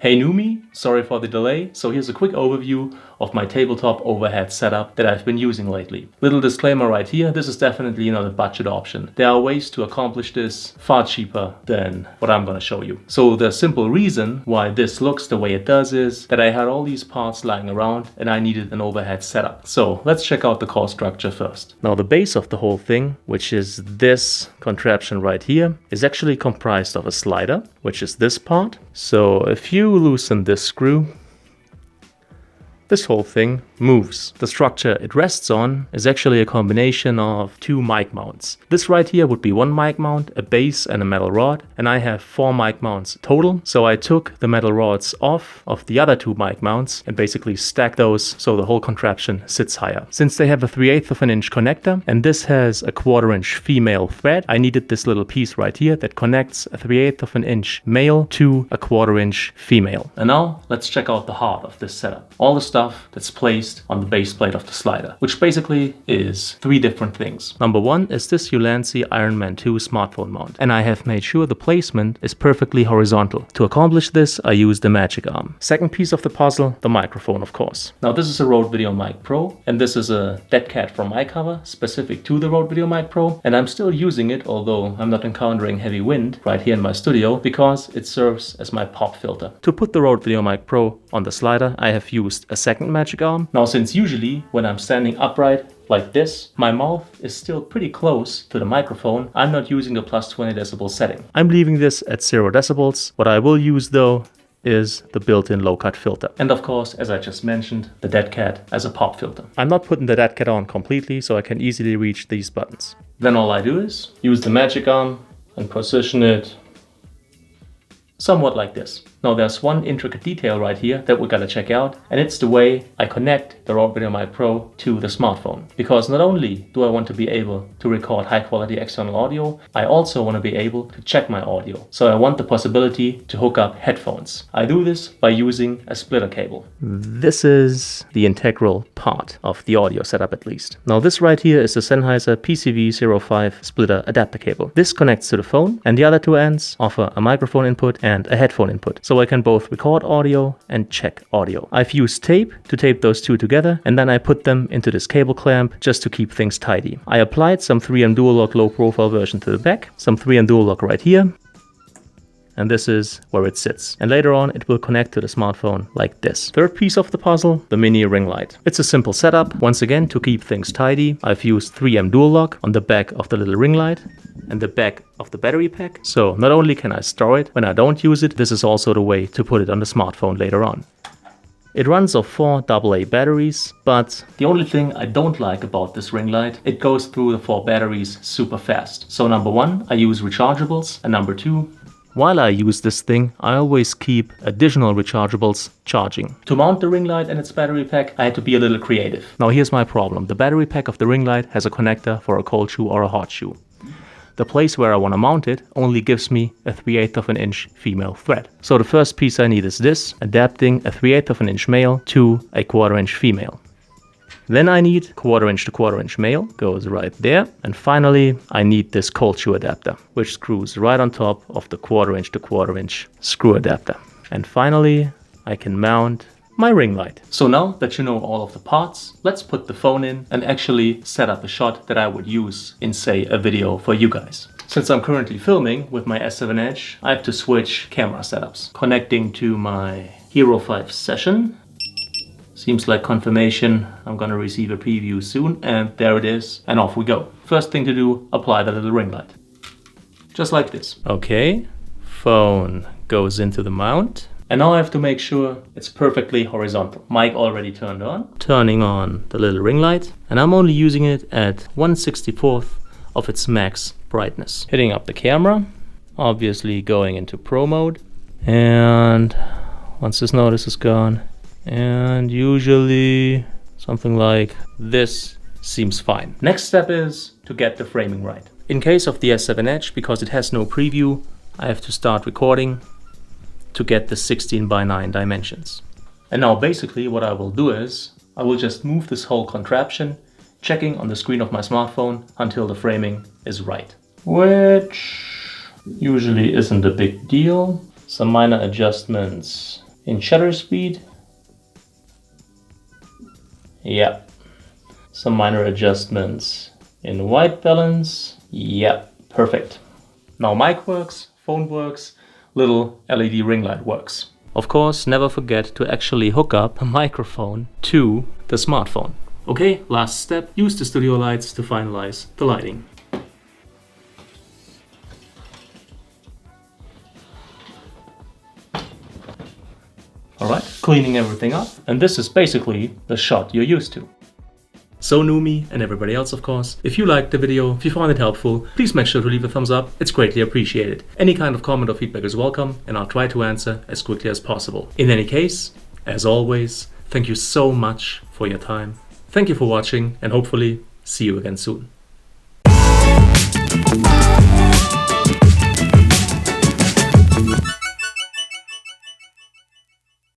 Hey Noomie, sorry for the delay. So here's a quick overview of my tabletop overhead setup that I've been using lately. Little disclaimer right here, this is definitely not a budget option. There are ways to accomplish this far cheaper than what I'm gonna show you. So the simple reason why this looks the way it does is that I had all these parts lying around and I needed an overhead setup. So let's check out the core structure first. Now the base of the whole thing, which is this contraption right here, is actually comprised of a slider, which is this part. So if you loosen this screw, this whole thing moves. The structure it rests on is actually a combination of two mic mounts. This right here would be one mic mount, a base and a metal rod, and I have 4 mic mounts total. So I took the metal rods off of the other 2 mic mounts and basically stacked those so the whole contraption sits higher. Since they have a 3/8 of an inch connector and this has a 1/4 inch female thread, I needed this little piece right here that connects a 3/8 of an inch male to a 1/4 inch female. And now let's check out the heart of this setup. All the stuff that's placed on the base plate of the slider, which basically is 3 different things. Number 1 is this Ulanzi Iron Man 2 smartphone mount, and I have made sure the placement is perfectly horizontal. To accomplish this, I use the magic arm. Second piece of the puzzle, the microphone, of course. Now this is a Rode VideoMic Pro, and this is a dead cat from my cover, specific to the Rode VideoMic Pro, and I'm still using it, although I'm not encountering heavy wind right here in my studio, because it serves as my pop filter. To put the Rode VideoMic Pro on the slider, I have used a second magic arm. Now since usually when I'm standing upright like this, my mouth is still pretty close to the microphone, I'm not using the plus 20 decibel setting. I'm leaving this at 0 decibels. What I will use though is the built-in low-cut filter. And of course, as I just mentioned, the dead cat as a pop filter. I'm not putting the dead cat on completely, so I can easily reach these buttons. Then all I do is use the magic arm and position it somewhat like this. Now there's one intricate detail right here that we gotta check out, and it's the way I connect the Rode VideoMic Pro to the smartphone. Because not only do I want to be able to record high quality external audio, I also want to be able to check my audio. So I want the possibility to hook up headphones. I do this by using a splitter cable. This is the integral part of the audio setup at least. Now this right here is the Sennheiser PCV05 splitter adapter cable. This connects to the phone, and the other 2 ends offer a microphone input and a headphone input. So I can both record audio and check audio. I've used tape to tape those 2 together, and then I put them into this cable clamp just to keep things tidy. I applied some 3M Dual Lock low profile version to the back, some 3M Dual Lock right here, and this is where it sits. And later on it will connect to the smartphone like this. Third piece of the puzzle, the mini ring light. It's a simple setup. Once again, to keep things tidy, I've used 3M Dual Lock on the back of the little ring light and the back of the battery pack. So not only can I store it when I don't use it, this is also the way to put it on the smartphone later on. It runs off 4 AA batteries, but the only thing I don't like about this ring light, it goes through the 4 batteries super fast. So number 1, I use rechargeables, and number 2, while I use this thing, I always keep additional rechargeables charging. To mount the ring light and its battery pack, I had to be a little creative. Now here's my problem. The battery pack of the ring light has a connector for a cold shoe or a hot shoe. The place where I want to mount it only gives me a 3/8 of an inch female thread. So the first piece I need is this, adapting a 3/8 of an inch male to a 1/4 inch female. Then I need 1/4 inch to 1/4 inch male, goes right there. And finally, I need this cold shoe adapter, which screws right on top of the 1/4 inch to 1/4 inch screw adapter. And finally, I can mount my ring light. So now that you know all of the parts, let's put the phone in and actually set up a shot that I would use in, say, a video for you guys. Since I'm currently filming with my S7 Edge, I have to switch camera setups. Connecting to my Hero 5 session. Seems like confirmation I'm gonna receive a preview soon, and there it is, and off we go. First thing to do, apply the little ring light. Just like this. Okay, phone goes into the mount. And now I have to make sure it's perfectly horizontal. Mic already turned on. Turning on the little ring light, and I'm only using it at 1/64th of its max brightness. Hitting up the camera, obviously going into Pro mode, and once this notice is gone, and usually something like this seems fine. Next step is to get the framing right. In case of the S7 Edge, because it has no preview, I have to start recording to get the 16:9 dimensions. And now basically what I will do is I will just move this whole contraption, checking on the screen of my smartphone until the framing is right. Which usually isn't a big deal. Some minor adjustments In shutter speed. Yeah. Some minor adjustments in white balance. Yeah, perfect. Now mic works, phone works, little LED ring light works. Of course, never forget to actually hook up a microphone to the smartphone. Okay, last step, use the studio lights to finalize the lighting. Alright, cleaning everything up, and this is basically the shot you're used to. So Noomie and everybody else, of course, if you liked the video, if you found it helpful, please make sure to leave a thumbs up, it's greatly appreciated. Any kind of comment or feedback is welcome, and I'll try to answer as quickly as possible. In any case, as always, thank you so much for your time. Thank you for watching, and hopefully see you again soon.